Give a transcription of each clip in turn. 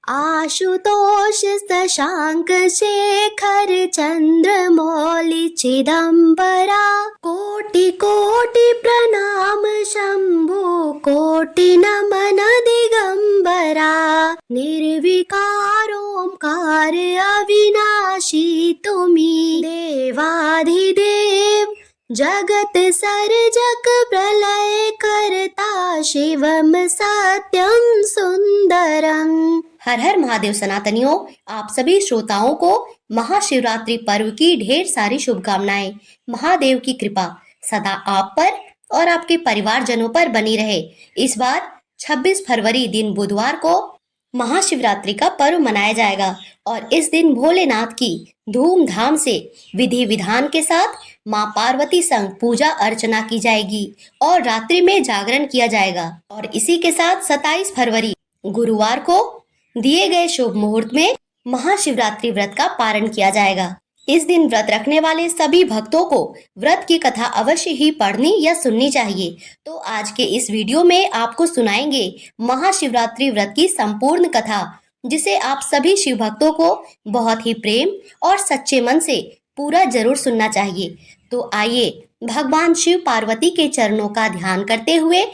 आशुतोष शशांक शेखर चंद्रमौलि चिदंबरा। कोटि कोटि प्रणाम शंभु कोटि नमन दिगंबरा। निर्विकार ओंकार अविनाशी तुम्ही देवाधिदेव। जगत सर्जक प्रलय करता शिवम सत्यम सुंदरम। हर हर महादेव सनातनियों, आप सभी श्रोताओं को महाशिवरात्रि पर्व की ढेर सारी शुभकामनाएं। महादेव की कृपा सदा आप पर और आपके परिवारजनों पर बनी रहे। इस बार 26 फरवरी दिन बुधवार को महाशिवरात्रि का पर्व मनाया जाएगा और इस दिन भोलेनाथ की धूमधाम से विधि विधान के साथ माँ पार्वती संग पूजा अर्चना की जाएगी और रात्रि में जागरण किया जाएगा। और इसी के साथ 27 फरवरी गुरुवार को दिए गए शुभ मुहूर्त में महाशिवरात्रि व्रत का पारण किया जाएगा। इस दिन व्रत रखने वाले सभी भक्तों को व्रत की कथा अवश्य ही पढ़नी या सुननी चाहिए। तो आज के इस वीडियो में आपको सुनाएंगे महाशिवरात्रि व्रत की संपूर्ण कथा, जिसे आप सभी शिव भक्तों को बहुत ही प्रेम और सच्चे मन से पूरा जरूर सुनना चाहिए। तो आइए भगवान शिव पार्वती के चरणों का ध्यान करते हुए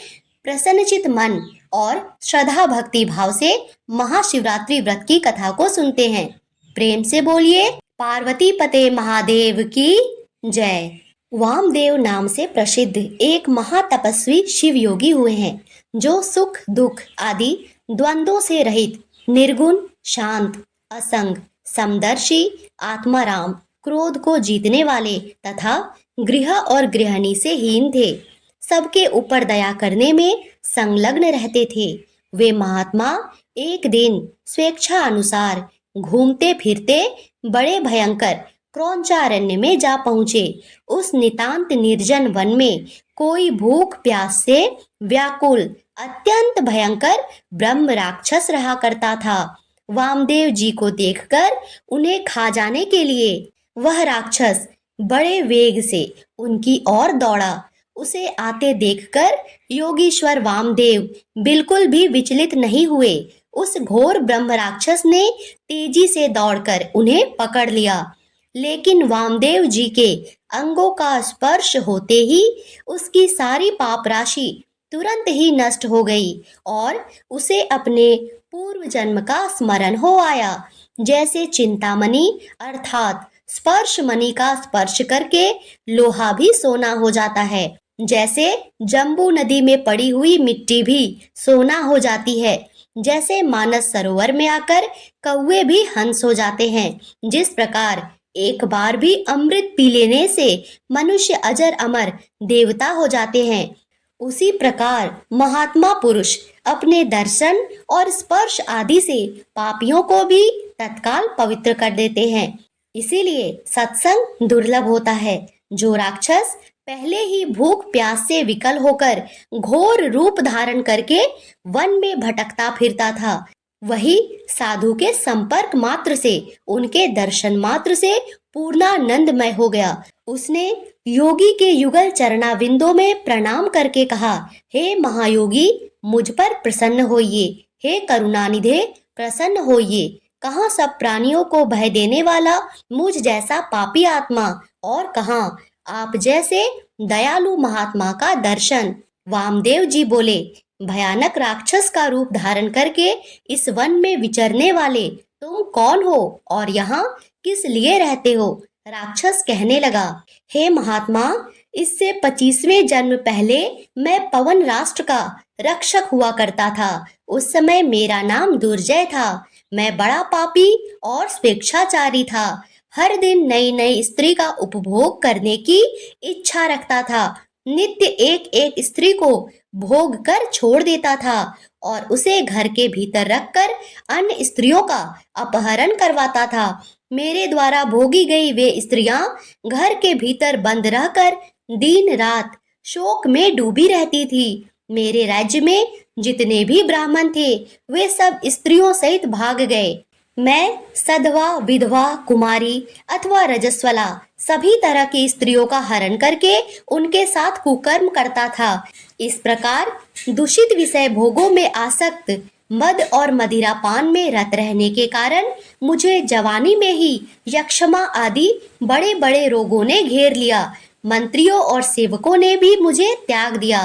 प्रसन्नचित मन और श्रद्धा भक्ति भाव से महाशिवरात्रि व्रत की कथा को सुनते हैं। प्रेम से बोलिए पार्वती पते महादेव की जय। वामदेव नाम से प्रसिद्ध एक महातपस्वी शिव योगी हुए हैं, जो सुख दुख आदि द्वंद्वों से रहित, निर्गुण, शांत, असंग, समदर्शी, आत्माराम, क्रोध को जीतने वाले तथा गृह और गृहिणी से हीन थे। सबके ऊपर दया करने में संलग्न रहते थे। वे महात्मा एक दिन स्वेच्छा अनुसार घूमते फिरते बड़े भयंकर क्रौंचारण्य में जा पहुंचे। उस नितांत निर्जन वन में कोई भूख प्यास से व्याकुल अत्यंत भयंकर ब्रह्म राक्षस रहा करता था। वामदेव जी को देखकर उन्हें खा जाने के लिए वह राक्षस बड़े वेग से उनकी ओर दौड़ा। उसे आते देखकर योगीश्वर वामदेव बिल्कुल भी विचलित नहीं हुए। उस घोर ब्रह्म राक्षस ने तेजी से दौड़कर उन्हें पकड़ लिया, लेकिन वामदेव जी के अंगों का स्पर्श होते ही उसकी सारी पाप राशि तुरंत ही नष्ट हो गई और उसे अपने पूर्व जन्म का स्मरण हो आया। जैसे चिंतामणि अर्थात स्पर्श मणि का स्पर्श करके लोहा भी सोना हो जाता है, जैसे जम्बू नदी में पड़ी हुई मिट्टी भी सोना हो जाती है, जैसे मानस सरोवर में आकर कौवे भी हंस हो जाते हैं, जिस प्रकार एक बार भी अमृत पी लेने से मनुष्य अजर अमर देवता हो जाते हैं, उसी प्रकार महात्मा पुरुष अपने दर्शन और स्पर्श आदि से पापियों को भी तत्काल पवित्र कर देते हैं। इसीलिए सत्संग दुर्लभ होता है। जो राक्षस पहले ही भूख प्यास से विकल होकर घोर रूप धारण करके वन में भटकता फिरता था, वही साधु के संपर्क मात्र से, उनके दर्शन मात्र से पूर्णानंदमय हो गया। उसने योगी के युगल चरणाविंदों में प्रणाम करके कहा, हे महायोगी, मुझ पर प्रसन्न होइए। हे करुणानिधे, प्रसन्न होइए। कहाँ सब प्राणियों को भय देने वाला मुझ जैसा पापी आत्मा, और कहाँ आप जैसे दयालु महात्मा का दर्शन। वामदेव जी बोले, भयानक राक्षस का रूप धारण करके इस वन में विचरने वाले तुम कौन हो और यहाँ किस लिए रहते हो? राक्षस कहने लगा, हे महात्मा, इससे 25वें जन्म पहले मैं पवन राष्ट्र का रक्षक हुआ करता था। उस समय मेरा नाम दुर्जय था। मैं बड़ा पापी और स्वेच्छाचारी था। हर दिन नई नई स्त्री का उपभोग करने की इच्छा रखता था। नित्य एक एक स्त्री को भोग कर छोड़ देता था और उसे घर के भीतर रखकर अन्य स्त्रियों का अपहरण करवाता था। मेरे द्वारा भोगी गई वे स्त्रियां घर के भीतर बंद रहकर दिन रात शोक में डूबी रहती थी। मेरे राज्य में जितने भी ब्राह्मण थे वे सब स्त्रियों सहित भाग गए। मैं सधवा, विधवा, कुमारी अथवा रजस्वला सभी तरह की स्त्रियों का हरण करके उनके साथ कुकर्म करता था। इस प्रकार दूषित विषय भोगों में आसक्त मद और मदिरा पान में रत रहने के कारण मुझे जवानी में ही यक्षमा आदि बड़े बड़े रोगों ने घेर लिया। मंत्रियों और सेवकों ने भी मुझे त्याग दिया।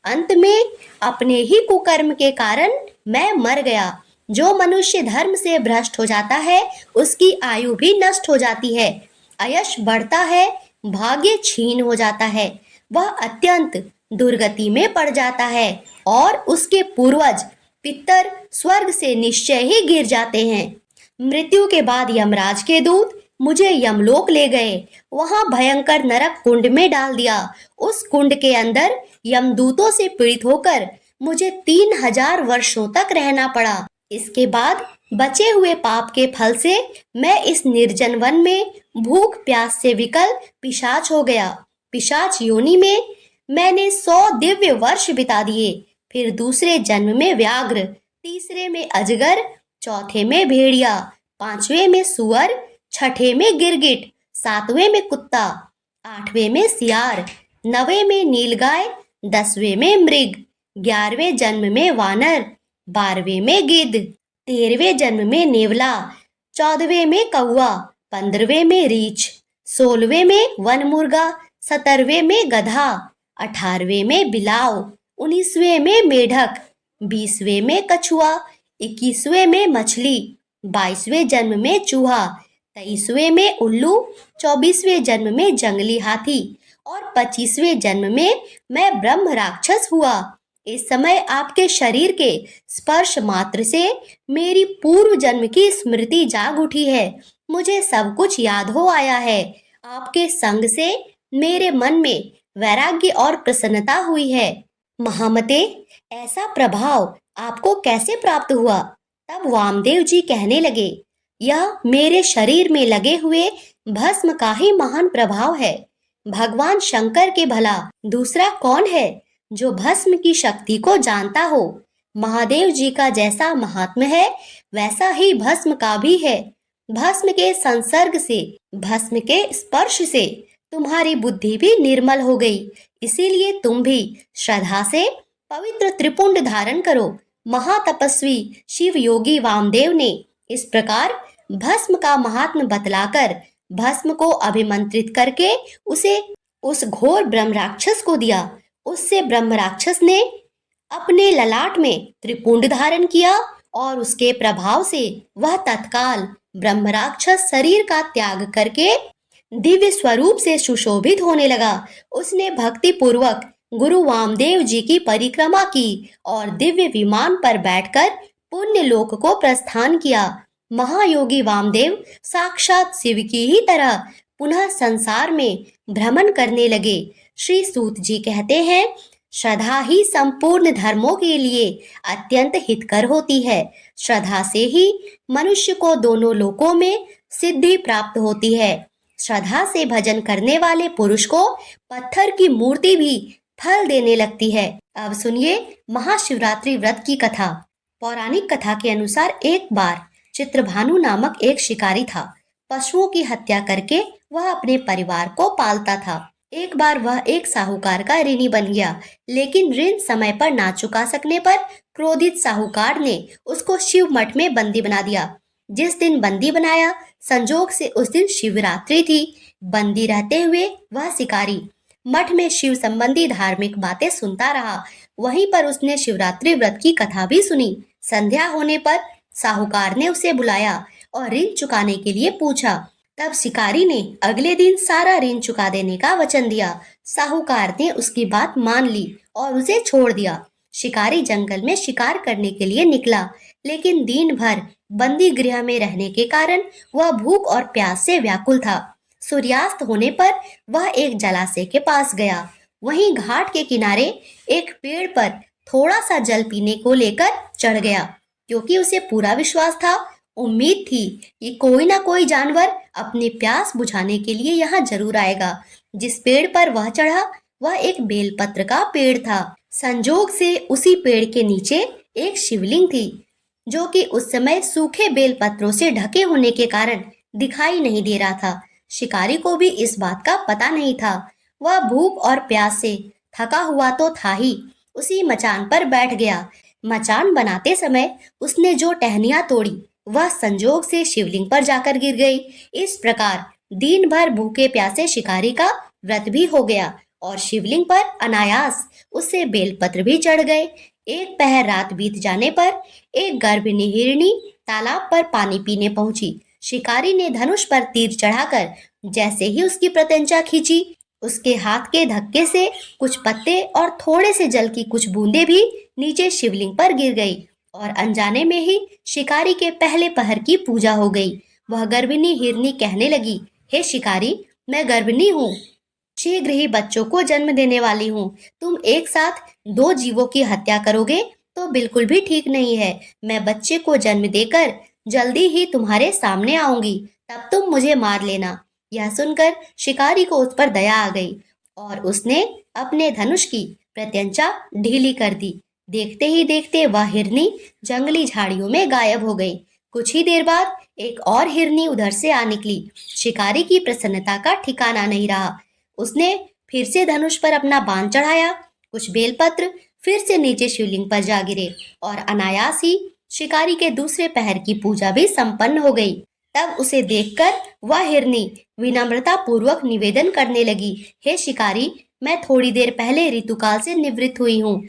अंत में अपने ही कुकर्म के कारण मैं मर गया। जो मनुष्य धर्म से भ्रष्ट हो जाता है उसकी आयु भी नष्ट हो जाती है, आयश बढ़ता है, भाग्य क्षीण हो जाता है, वह अत्यंत दुर्गति में पड़ जाता है और उसके पूर्वज पितर स्वर्ग से निश्चय ही गिर जाते हैं। मृत्यु के बाद यमराज के दूत मुझे यमलोक ले गए, वहां भयंकर नरक कुंड में डाल दिया। उस कुंड के अंदर यमदूतों से पीड़ित होकर मुझे 3000 वर्षों तक रहना पड़ा। इसके बाद बचे हुए पाप के फल से मैं इस निर्जन वन में भूख प्यास से विकल पिशाच हो गया। पिशाच योनि में मैंने 100 दिव्य वर्ष बिता दिए। फिर दूसरे जन्म में व्याघ्र, तीसरे में अजगर, चौथे में भेड़िया, पांचवें में सुअर, छठे में गिरगिट, सातवें में कुत्ता, आठवें में सियार, नवें में नीलगाय, 10वें में मृग, 11वें जन्म में वानर, 12वें में गिद्ध, 13वें जन्म में नेवला, 14वें में कौआ, 15वें में रीछ, 16वें में वन मुर्गा, 17वें में गधा, 18वें में बिलाव, 19वें में मेढक, 20वें में कछुआ, 21वें में मछली, 22वें जन्म में चूहा, 23वें में उल्लू, 24वें जन्म में जंगली हाथी और 25वें जन्म में मैं ब्रह्म राक्षस हुआ। इस समय आपके शरीर के स्पर्श मात्र से मेरी पूर्व जन्म की स्मृति जाग उठी है। मुझे सब कुछ याद हो आया है। आपके संग से मेरे मन में वैराग्य और प्रसन्नता हुई है। महामते, ऐसा प्रभाव आपको कैसे प्राप्त हुआ? तब वामदेव जी कहने लगे, यह मेरे शरीर में लगे हुए भस्म का ही महान प्रभाव है। भगवान शंकर के भला दूसरा कौन है जो भस्म की शक्ति को जानता हो? महादेव जी का जैसा महात्म्य है वैसा ही भस्म का भी है। भस्म के संसर्ग से, भस्म के स्पर्श से तुम्हारी बुद्धि भी निर्मल हो गई। इसीलिए तुम भी श्रद्धा से पवित्र त्रिपुंड धारण करो। महातपस्वी शिव योगी वामदेव ने इस प्रकार भस्म का महात्म्य बतलाकर भस्म को अभिमंत्रित करके उसे उस घोर ब्रह्म राक्षस को दिया। उससे ब्रह्म राक्षस ने अपने ललाट में त्रिपुंड धारण किया और उसके प्रभाव से वह तत्काल ब्रह्म राक्षस शरीर का त्याग करके दिव्य स्वरूप से सुशोभित होने लगा। उसने भक्ति पूर्वक गुरु वामदेव जी की परिक्रमा की और दिव्य विमान पर बैठकर पुण्य लोक को प्रस्थान किया। महायोगी वामदेव साक्षात शिव की ही तरह पुनः संसार में भ्रमण करने लगे। श्री सूत जी कहते हैं, श्रद्धा ही संपूर्ण धर्मों के लिए अत्यंत हितकर होती है। श्रद्धा से ही मनुष्य को दोनों लोकों में सिद्धि प्राप्त होती है। श्रद्धा से भजन करने वाले पुरुष को पत्थर की मूर्ति भी फल देने लगती है। अब सुनिए महाशिवरात्रि व्रत की कथा। पौराणिक कथा के अनुसार एक बार चित्रभानु नामक एक शिकारी था। पशुओं की हत्या करके वह अपने परिवार को पालता था। एक बार वह एक साहूकार का ऋणी बन गया, लेकिन ऋण समय पर ना चुका सकने पर क्रोधित साहूकार ने उसको शिव मठ में बंदी बना दिया। जिस दिन बंदी बनाया, संजोग से उस दिन शिवरात्रि थी। बंदी रहते हुए वह शिकारी मठ में शिव संबंधी धार्मिक बातें सुनता रहा। वहीं पर उसने शिवरात्रि व्रत की कथा भी सुनी। संध्या होने पर साहूकार ने उसे बुलाया और ऋण चुकाने के लिए पूछा। तब शिकारी ने अगले दिन सारा ऋण चुका देने का वचन दिया। साहूकार ने उसकी बात मान ली और उसे छोड़ दिया। शिकारी जंगल में शिकार करने के लिए निकला, लेकिन दिन भर बंदी गृह में रहने के कारण वह भूख और प्यास से व्याकुल था। सूर्यास्त होने पर वह एक जलाशय के पास गया। वहीं घाट के किनारे एक पेड़ पर थोड़ा सा जल पीने को लेकर चढ़ गया, क्योंकि उसे पूरा विश्वास था, उम्मीद थी कि कोई ना कोई जानवर अपनी प्यास बुझाने के लिए यहाँ जरूर आएगा। जिस पेड़ पर वह चढ़ा वह एक बेलपत्र का पेड़ था। संजोग से उसी पेड़ के नीचे एक शिवलिंग थी, जो कि उस समय सूखे बेलपत्रों से ढके होने के कारण दिखाई नहीं दे रहा था। शिकारी को भी इस बात का पता नहीं था। वह भूख और प्यास से थका हुआ तो था ही, उसी मचान पर बैठ गया। मचान बनाते समय उसने जो टहनियां तोड़ी वह संजोग से शिवलिंग पर जाकर गिर गई। इस प्रकार दिन भर भूखे प्यासे शिकारी का व्रत भी हो गया और शिवलिंग पर अनायास उससे बेलपत्र भी चढ़ गए। एक पहर रात बीत जाने पर एक गर्भिणी हिरनी तालाब पर पानी पीने पहुंची। शिकारी ने धनुष पर तीर चढ़ाकर जैसे ही उसकी प्रत्यंचा खींची, उसके हाथ के धक्के से कुछ पत्ते और थोड़े से जल की कुछ बूंदें भी नीचे शिवलिंग पर गिर गई और अनजाने में ही शिकारी के पहले पहर की पूजा हो गई। वह गर्भिणी हिरनी कहने लगी, हे शिकारी, मैं गर्भिणी हूँ, शीघ्र ही बच्चों को जन्म देने वाली हूँ। तुम एक साथ दो जीवों की हत्या करोगे तो बिल्कुल भी ठीक नहीं है। मैं बच्चे को जन्म देकर जल्दी ही तुम्हारे सामने आऊंगी, तब तुम मुझे मार लेना। यह सुनकर शिकारी को उस पर दया आ गई और उसने अपने धनुष की प्रत्यंचा ढीली कर दी। देखते ही देखते वह हिरनी जंगली झाड़ियों में गायब हो गई। कुछ ही देर बाद एक और हिरनी उधर से आ निकली। शिकारी की प्रसन्नता का ठिकाना नहीं रहा। उसने फिर से धनुष पर अपना बाण चढ़ाया। कुछ बेलपत्र फिर से नीचे शिवलिंग पर जा गिरे और अनायास ही शिकारी के दूसरे पहर की पूजा भी संपन्न हो गई। तब उसे देखकर वह हिरनी विनम्रता पूर्वक निवेदन करने लगी, हे शिकारी, मैं थोड़ी देर पहले ऋतुकाल से निवृत्त हुई हूँ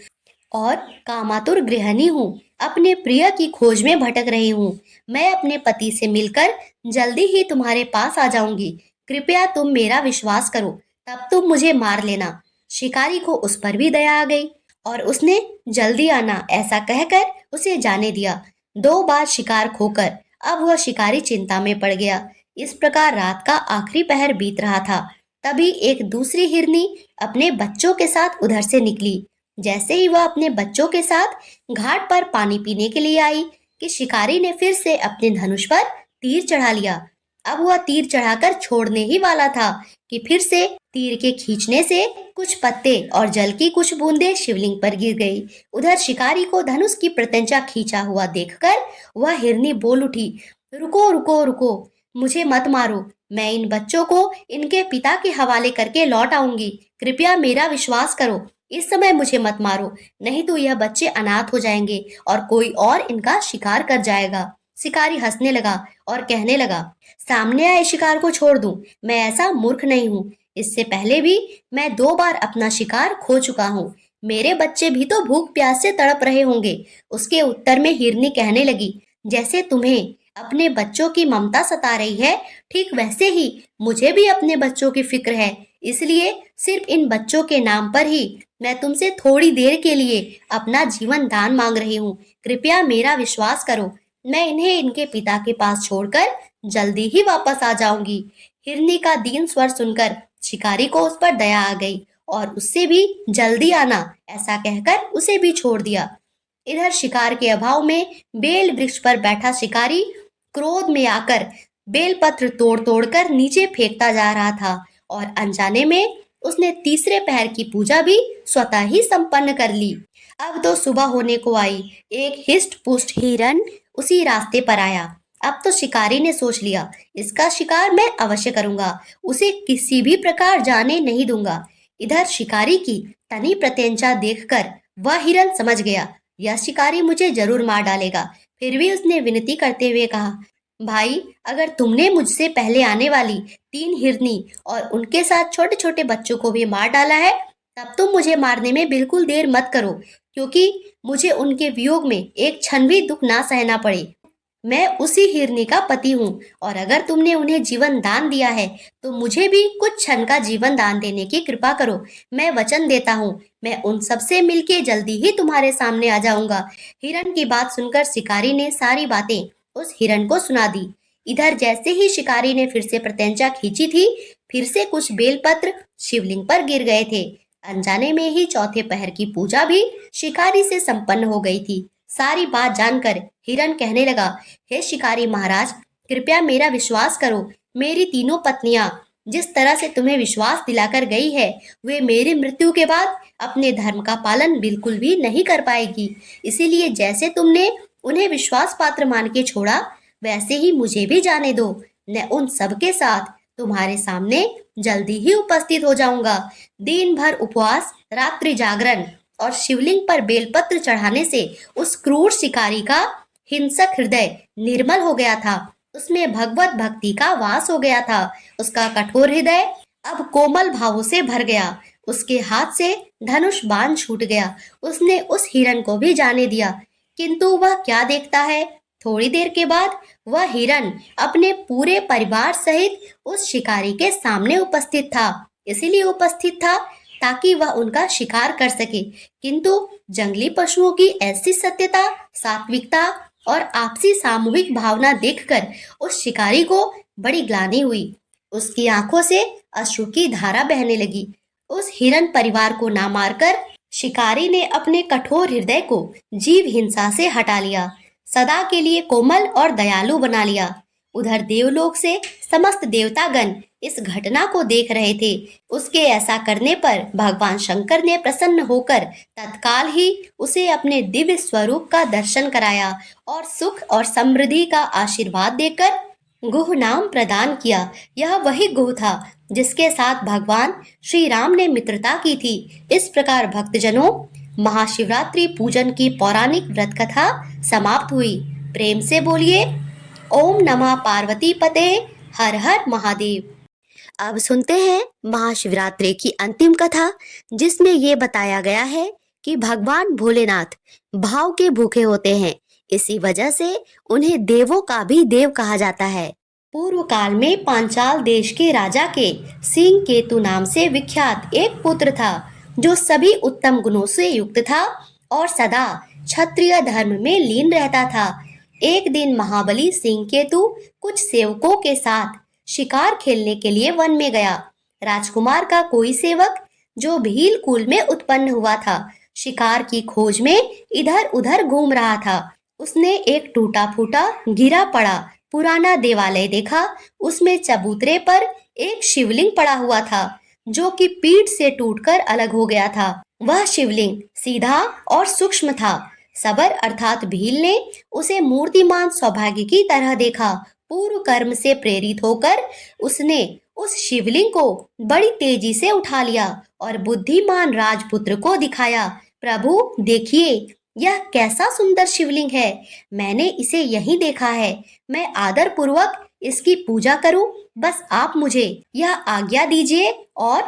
और कामातुर गृहिणी हूँ। अपने प्रिय की खोज में भटक रही हूँ। मैं अपने पति से मिलकर जल्दी ही तुम्हारे पास आ जाऊंगी। कृपया तुम मेरा विश्वास करो, तब तुम मुझे मार लेना। शिकारी को उस पर भी दया आ गई और उसने जल्दी आना ऐसा कहकर उसे जाने दिया। 2 बार शिकार खोकर अब वह शिकारी चिंता में पड़ गया। इस प्रकार रात का आखिरी पहर बीत रहा था। तभी एक दूसरी हिरनी अपने बच्चों के साथ उधर से निकली। जैसे ही वह अपने बच्चों के साथ घाट पर पानी पीने के लिए आई कि शिकारी ने फिर से अपने धनुष पर तीर चढ़ा लिया। अब वह तीर चढ़ाकर छोड़ने ही वाला था कि फिर से तीर के खींचने से कुछ पत्ते और जल की कुछ बूंदें शिवलिंग पर गिर गई। उधर शिकारी को धनुष की प्रत्यंचा खींचा हुआ देखकर वह हिरनी बोल उठी, रुको रुको रुको, मुझे मत मारो। मैं इन बच्चों को इनके पिता के हवाले करके लौट आऊंगी। कृपया मेरा विश्वास करो, इस समय मुझे मत मारो, नहीं तो यह बच्चे अनाथ हो जाएंगे और कोई और इनका शिकार कर जाएगा। शिकारी हंसने लगा और कहने लगा, सामने आए शिकार को छोड़ दूं, मैं ऐसा मूर्ख नहीं हूँ। इससे पहले भी मैं 2 बार अपना शिकार खो चुका हूँ। मेरे बच्चे भी तो भूख प्यास से तड़प रहे होंगे। उसके उत्तर में हिरनी कहने लगी, जैसे तुम्हें अपने बच्चों की ममता सता रही है, ठीक वैसे ही मुझे भी अपने बच्चों की फिक्र है। इसलिए सिर्फ इन बच्चों के नाम पर ही मैं तुमसे थोड़ी देर के लिए अपना जीवन दान मांग रही हूँ। कृपया मेरा विश्वास करो, मैं इन्हें इनके पिता के पास छोड़कर जल्दी ही वापस आ जाऊंगी। हिरनी का दीन स्वर सुनकर शिकारी को उस पर दया आ गई और उससे भी जल्दी आना ऐसा कहकर उसे भी छोड़ दिया। इधर शिकार के अभाव में बेल वृक्ष पर बैठा शिकारी क्रोध में आकर बेलपत्र तोड़ तोड़कर नीचे फेंकता जा रहा था और अनजाने में उसने तीसरे पहर की पूजा भी स्वतः ही संपन्न कर ली। अब तो सुबह होने को आई। एक हिस्ट पुष्ट हिरन उसी रास्ते पर आया। अब तो शिकारी ने सोच लिया, इसका शिकार मैं अवश्य करूंगा, उसे किसी भी प्रकार जाने नहीं दूंगा। इधर शिकारी की तनी प्रत्यंचा देखकर वह हिरन समझ गया, यह शिकारी मुझे जरूर मार डालेगा। फिर भी उसने विनती करते हुए कहा, भाई, अगर तुमने मुझसे पहले आने वाली 3 हिरनी और उनके साथ छोटे छोटे बच्चों को भी मार डाला है, तब तुम मुझे मारने में बिल्कुल देर मत करो, क्योंकि मुझे उनके वियोग में एक क्षण भी दुख ना सहना पड़े। मैं उसी हिरनी का पति हूँ और अगर तुमने उन्हें जीवन दान दिया है तो मुझे भी कुछ क्षण का जीवन दान देने की कृपा करो। मैं वचन देता हूँ, मैं उन सबसे मिलके जल्दी ही तुम्हारे सामने आ जाऊंगा। हिरन की बात सुनकर शिकारी ने सारी बातें उस हिरन को सुना दी। इधर जैसे ही शिकारी ने फिर से प्रत्यंचा खींची थी, फिर से कुछ बेलपत्र शिवलिंग पर गिर गए थे। अनजाने में ही चौथे पहर की पूजा भी शिकारी से संपन्न हो गई थी। सारी बात जानकर हिरन कहने लगा, हे शिकारी महाराज, कृपया मेरा विश्वास करो। मेरी तीनों पत्नियां जिस तरह से तुम्हें विश्वास दिलाकर गई है, वे मेरी मृत्यु के बाद अपने धर्म का पालन बिल्कुल भी नहीं कर पाएगी। इसीलिए जैसे तुमने उन्हें विश्वास पात्र मान के छोड़ा, वैसे ही मुझे भी जाने दो। मैं उन सब के साथ तुम्हारे सामने जल्दी ही उपस्थित हो जाऊंगा। दिन भर उपवास, रात्रि जागरण, और शिवलिंग पर बेलपत्र चढ़ाने से उस क्रूर शिकारी का हिंसक हृदय निर्मल हो गया था। उसमें भगवत भक्ति का वास हो गया था। उसका कठोर हृदय अब कोमल भावों से भर गया। उसके हाथ से धनुष बाण छूट गया। उसने उस हिरण को भी जाने दिया, किंतु वह क्या देखता है, थोड़ी देर के बाद वह हिरण अपने पूरे परिवार सहित उस शिकारी के सामने उपस्थित था। इसीलिए उपस्थित था ताकि वह उनका शिकार कर सके। किंतु जंगली पशुओं की ऐसी सत्यता, सात्विकता और आपसी सामूहिक भावना देखकर उस शिकारी को बड़ी ग्लानि हुई। उसकी आंखों से अश्रु की धारा बहने लगी। उस हिरण परिवार को ना मारकर शिकारी ने अपने कठोर हृदय को जीव हिंसा से हटा लिया, सदा के लिए कोमल और दयालु बना लिया। उधर देवलोक से समस्त देवतागण इस घटना को देख रहे थे। उसके ऐसा करने पर भगवान शंकर ने प्रसन्न होकर तत्काल ही उसे अपने दिव्य स्वरूप का दर्शन कराया और सुख और समृद्धि का आशीर्वाद देकर गुह नाम प्रदान किया। यह वही गुह था जिसके साथ भगवान श्री राम ने मित्रता की थी। इस प्रकार भक्तजनों, महाशिवरात्रि पूजन की पौराणिक व्रत कथा समाप्त हुई। प्रेम से बोलिए ओम नमः पार्वती पते, हर हर महादेव। अब सुनते हैं महाशिवरात्रि की अंतिम कथा, जिसमें ये बताया गया है कि भगवान भोलेनाथ भाव के भूखे होते हैं। इसी वजह से उन्हें देवों का भी देव कहा जाता है। पूर्व काल में पांचाल देश के राजा के सिंह केतु नाम से विख्यात एक पुत्र था, जो सभी उत्तम गुणों से युक्त था और सदा क्षत्रिय धर्म में लीन रहता था। एक दिन महाबली सिंह केतु कुछ सेवकों के साथ शिकार खेलने के लिए वन में गया। राजकुमार का कोई सेवक, जो भील कुल में उत्पन्न हुआ था, शिकार की खोज में इधर उधर घूम रहा था। उसने एक टूटा फूटा गिरा पड़ा पुराना देवालय देखा। उसमें चबूतरे पर एक शिवलिंग पड़ा हुआ था, जो कि पीठ से टूटकर अलग हो गया था। वह शिवलिंग सीधा और सूक्ष्म था। सबर अर्थात भील ने उसे मूर्तिमान सौभाग्य की तरह देखा। पूर्व कर्म से प्रेरित होकर उसने उस शिवलिंग को बड़ी तेजी से उठा लिया और बुद्धिमान राजपुत्र को दिखाया। प्रभु देखिए, यह कैसा सुंदर शिवलिंग है। मैंने इसे यहीं देखा है। मैं आदर पूर्वक इसकी पूजा करूं। बस आप मुझे यह आज्ञा दीजिए और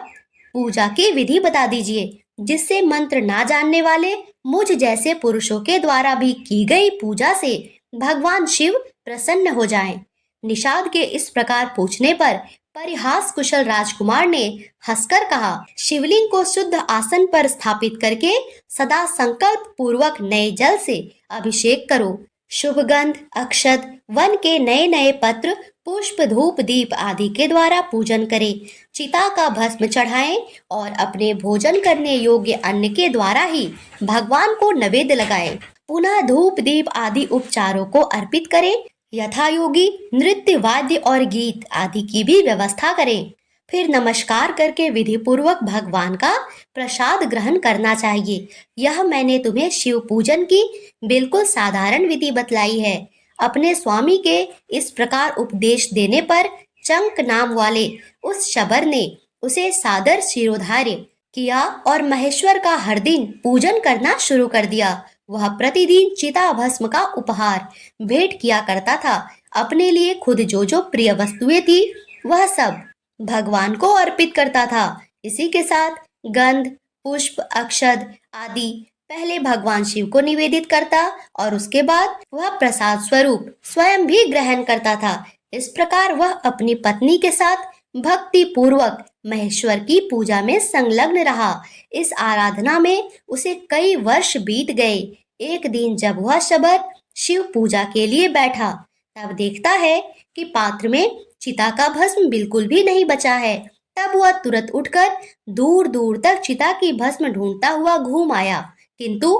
पूजा की विधि बता दीजिए, जिससे मंत्र ना जानने वाले मुझ जैसे पुरुषों के द्वारा भी की गई पूजा से भगवान शिव प्रसन्न हो जाएं। निषाद के इस प्रकार पूछने पर परिहास कुशल राजकुमार ने हंसकर कहा, शिवलिंग को शुद्ध आसन पर स्थापित करके सदा संकल्प पूर्वक नए जल से अभिषेक करो। शुभ गंध, अक्षत, वन के नए नए पत्र, पुष्प, धूप, दीप आदि के द्वारा पूजन करें। चिता का भस्म चढ़ाएं और अपने भोजन करने योग्य अन्न के द्वारा ही भगवान को नैवेद्य लगाएं। पुनः धूप, दीप आदि उपचारों को अर्पित करें। यथायोगी नृत्य, वाद्य और गीत आदि की भी व्यवस्था करें। फिर नमस्कार करके विधि पूर्वक भगवान का प्रसाद ग्रहण करना चाहिए। यह मैंने तुम्हें शिव पूजन की बिल्कुल साधारण विधि बतलाई है। अपने स्वामी के इस प्रकार उपदेश देने पर चंक नाम वाले उस शबर ने उसे सादर शिरोधार्य किया और महेश्वर का हर दिन पूजन करना शुरू कर दिया। वह प्रतिदिन चिता भस्म का उपहार भेंट किया करता था। अपने लिए खुद जो जो प्रिय वस्तुएं थी, वह सब भगवान को अर्पित करता था। इसी के साथ गंध, पुष्प, अक्षत आदि पहले भगवान शिव को निवेदित करता और उसके बाद वह प्रसाद स्वरूप स्वयं भी ग्रहण करता था। इस प्रकार वह अपनी पत्नी के साथ भक्ति पूर्वक महेश्वर की पूजा में संलग्न रहा। इस आराधना में उसे कई वर्ष बीत गए। एक दिन जब वह शबर शिव पूजा के लिए बैठा, तब देखता है कि पात्र में चिता का भस्म बिल्कुल भी नहीं बचा है। तब वह तुरंत उठकर दूर दूर तक चिता की भस्म ढूंढता हुआ घूम आया, किंतु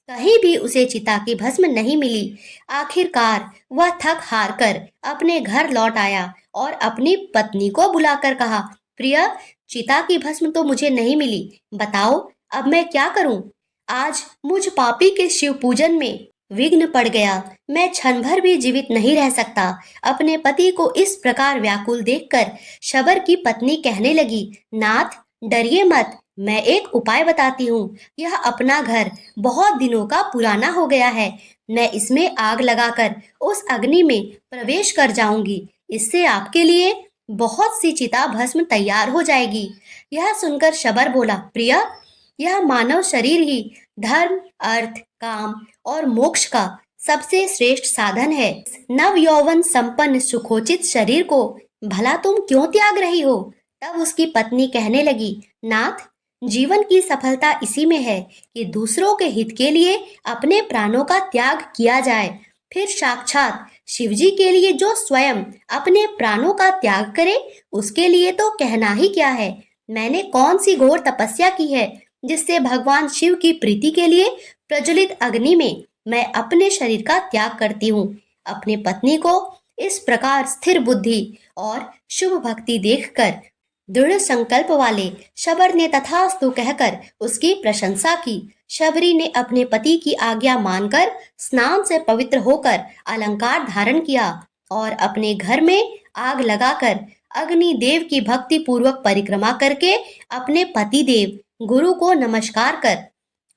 कहीं भी उसे चिता की भस्म नहीं मिली। आखिरकार वह थक हार कर अपने घर लौट आया और अपनी पत्नी को बुलाकर कहा, प्रिय, चिता की भस्म तो मुझे नहीं मिली। बताओ अब मैं क्या करूं? आज मुझ पापी के शिव पूजन में विघ्न पड़ गया। मैं क्षण भर भी जीवित नहीं रह सकता। अपने पति को इस प्रकार व्याकुल देखकर शबर की पत्नी कहने लगी, नाथ डरिए मत, मैं एक उपाय बताती हूँ। यह अपना घर बहुत दिनों का पुराना हो गया है। मैं इसमें आग लगाकर उस अग्नि में प्रवेश कर जाऊंगी। इससे आपके लिए बहुत सी चिता भस्म तैयार हो जाएगी। यह सुनकर शबर बोला, प्रिया, यह मानव शरीर ही धर्म, अर्थ, काम और मोक्ष का सबसे श्रेष्ठ साधन है। नव यौवन संपन्न सुखोचित शरीर को भला तुम क्यों त्याग रही हो? तब उसकी पत्नी कहने लगी, नाथ, जीवन की सफलता इसी में है कि दूसरों के हित के लिए अपने प्राणों का त्याग किया जाए। फिर साक्षात शिवजी के लिए जो स्वयं अपने प्राणों का त्याग करे, उसके लिए तो कहना ही क्या है। मैंने कौन सी घोर तपस्या की है जिससे भगवान शिव की प्रीति के लिए प्रज्वलित अग्नि में मैं अपने शरीर का त्याग करती हूँ। अपनी पत्नी को इस प्रकार स्थिर बुद्धि और शुभ भक्ति देखकर दृढ़ संकल्प वाले शबर ने तथास्तु कहकर उसकी प्रशंसा की। शबरी ने अपने पति की आज्ञा मानकर स्नान से पवित्र होकर अलंकार धारण किया और अपने घर में आग लगाकर अग्नि देव की भक्ति पूर्वक परिक्रमा करके अपने पति देव गुरु को नमस्कार कर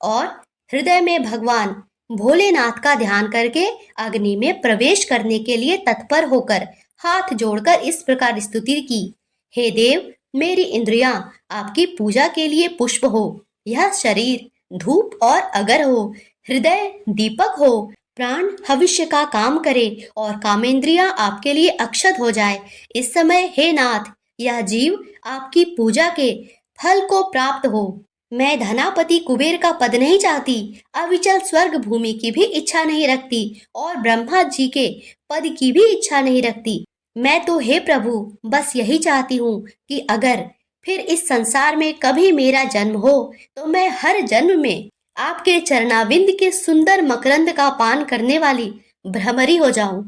और हृदय में भगवान भोलेनाथ का ध्यान करके अग्नि में प्रवेश करने के लिए तत्पर होकर हाथ जोड़कर इस प्रकार स्तुति की, हे देव, मेरी इंद्रियां आपकी पूजा के लिए पुष्प हो, यह शरीर धूप और अगर हो, हृदय दीपक हो, प्राण भविष्य का काम करे और कामेंद्रियां आपके लिए अक्षत हो जाए। इस समय हे नाथ, यह जीव आपकी पूजा के फल को प्राप्त हो। मैं धनापति कुबेर का पद नहीं चाहती, अविचल स्वर्ग भूमि की भी इच्छा नहीं रखती और ब्रह्मा जी के पद की भी इच्छा नहीं रखती। मैं तो हे प्रभु बस यही चाहती हूँ कि अगर फिर इस संसार में कभी मेरा जन्म हो तो मैं हर जन्म में आपके चरणाविंद के सुंदर मकरंद का पान करने वाली भ्रमरी हो जाऊं।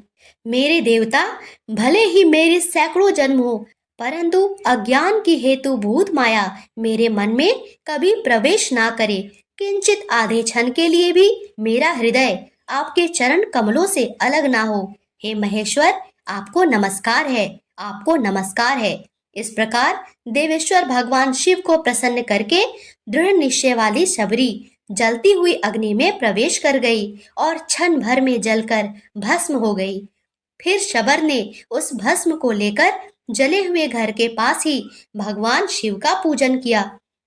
मेरे देवता, भले ही मेरे सैकड़ों जन्म हो, परंतु अज्ञान की हेतु भूत माया मेरे मन में कभी प्रवेश ना करे। किंचित आधे क्षण के लिए भी मेरा हृदय आपके चरण कमलों से अलग ना हो। हे महेश्वर, आपको नमस्कार है, आपको नमस्कार है। इस प्रकार देवेश्वर भगवान शिव को प्रसन्न करके दृढ़ निश्चय वाली शबरी जलती हुई अग्नि में प्रवेश कर गई और क्षण भर में जलकर भस्म हो गई। फिर शबर ने उस भस्म को लेकर जले हुए घर के पास ही भगवान शिव का पूजन किया।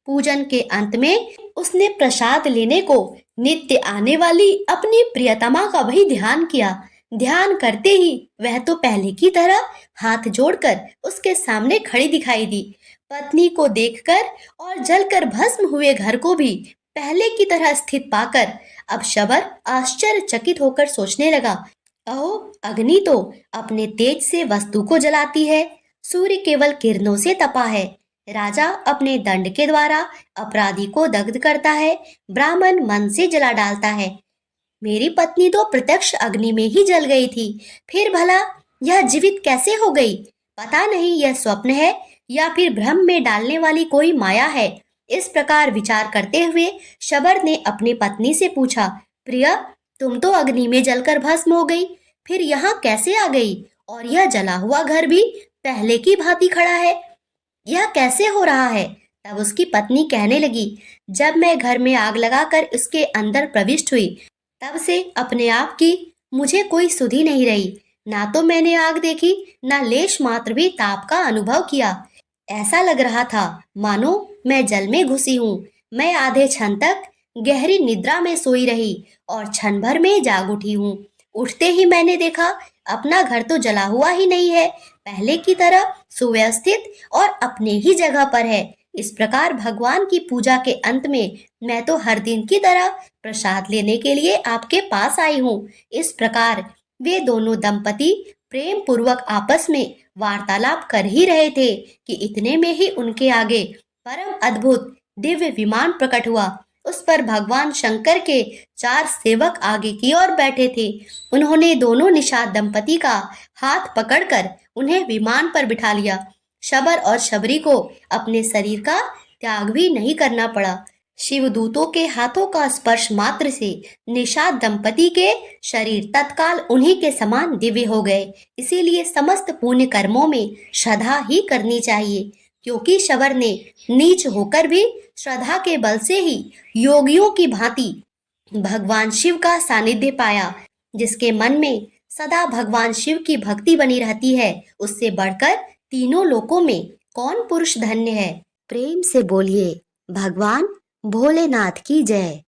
पूजन के अंत में उसने प्रसाद लेने को नित्य आने वाली अपनी प्रियतमा का भी ध्यान किया। ध्यान करते ही वह तो पहले की तरह हाथ जोड़कर उसके सामने खड़ी दिखाई दी। पत्नी को देखकर और जलकर भस्म हुए घर को भी पहले की तरह स्थित पाकर अब शबर आश्चर्यचकित होकर सोचने लगा, अहो, अग्नि तो अपने तेज से वस्तु को जलाती है, सूर्य केवल किरणों से तपा है, राजा अपने दंड के द्वारा अपराधी को दग्ध करता है, ब्राह्मण मन से जला डालता है। मेरी पत्नी तो प्रत्यक्ष अग्नि में ही जल गई थी, फिर भला यह जीवित कैसे हो गई? पता नहीं यह स्वप्न है या फिर भ्रम में डालने वाली कोई माया है। इस प्रकार विचार करते हुए शबर ने अपनी पत्नी से पूछा, प्रिया, तुम तो अग्नि में जलकर भस्म हो गई, फिर यहाँ कैसे आ गई? और यह जला हुआ घर भी पहले की भांति खड़ा है, यह कैसे हो रहा है? तब उसकी पत्नी कहने लगी, जब मैं घर में आग लगाकर उसके अंदर प्रविष्ट हुई, तब से अपने आप की मुझे कोई सुधि नहीं रही। ना तो मैंने आग देखी, ना लेश मात्र भी ताप का अनुभव किया। ऐसा लग रहा था मानो मैं जल में घुसी हूँ। मैं आधे क्षण तक गहरी निद्रा में सोई रही और क्षण भर में जाग उठी हूँ। उठते ही मैंने देखा अपना घर तो जला हुआ ही नहीं है, पहले की तरह सुव्यवस्थित और अपने ही जगह पर है। इस प्रकार भगवान की पूजा के अंत में मैं तो हर दिन की तरह प्रसाद लेने के लिए आपके पास आई हूँ। इस प्रकार वे दोनों दंपति प्रेम पूर्वक आपस में वार्तालाप कर ही रहे थे कि इतने में ही उनके आगे परम अद्भुत दिव्य विमान प्रकट हुआ। उस पर भगवान शंकर के 4 सेवक आगे की ओर बैठे थे। उन्होंने दोनों निषाद दंपति का हाथ पकड़कर उन्हें विमान पर बिठा लिया। शबर और शबरी को अपने शरीर का त्याग भी नहीं करना पड़ा। शिवदूतों के हाथों का स्पर्श मात्र से निषाद दंपति के शरीर तत्काल उन्हीं के समान दिव्य हो गए। इसीलिए समस्त पुण्य कर्मों में श्रद्धा ही करनी चाहिए। क्योंकि शबर ने नीच होकर भी श्रद्धा के बल से ही योगियों की भांति भगवान शिव का सानिध्य पाया। जिसके मन में सदा भगवान शिव की भक्ति बनी रहती है, उससे बढ़कर तीनों लोकों में कौन पुरुष धन्य है। प्रेम से बोलिए भगवान भोलेनाथ की जय।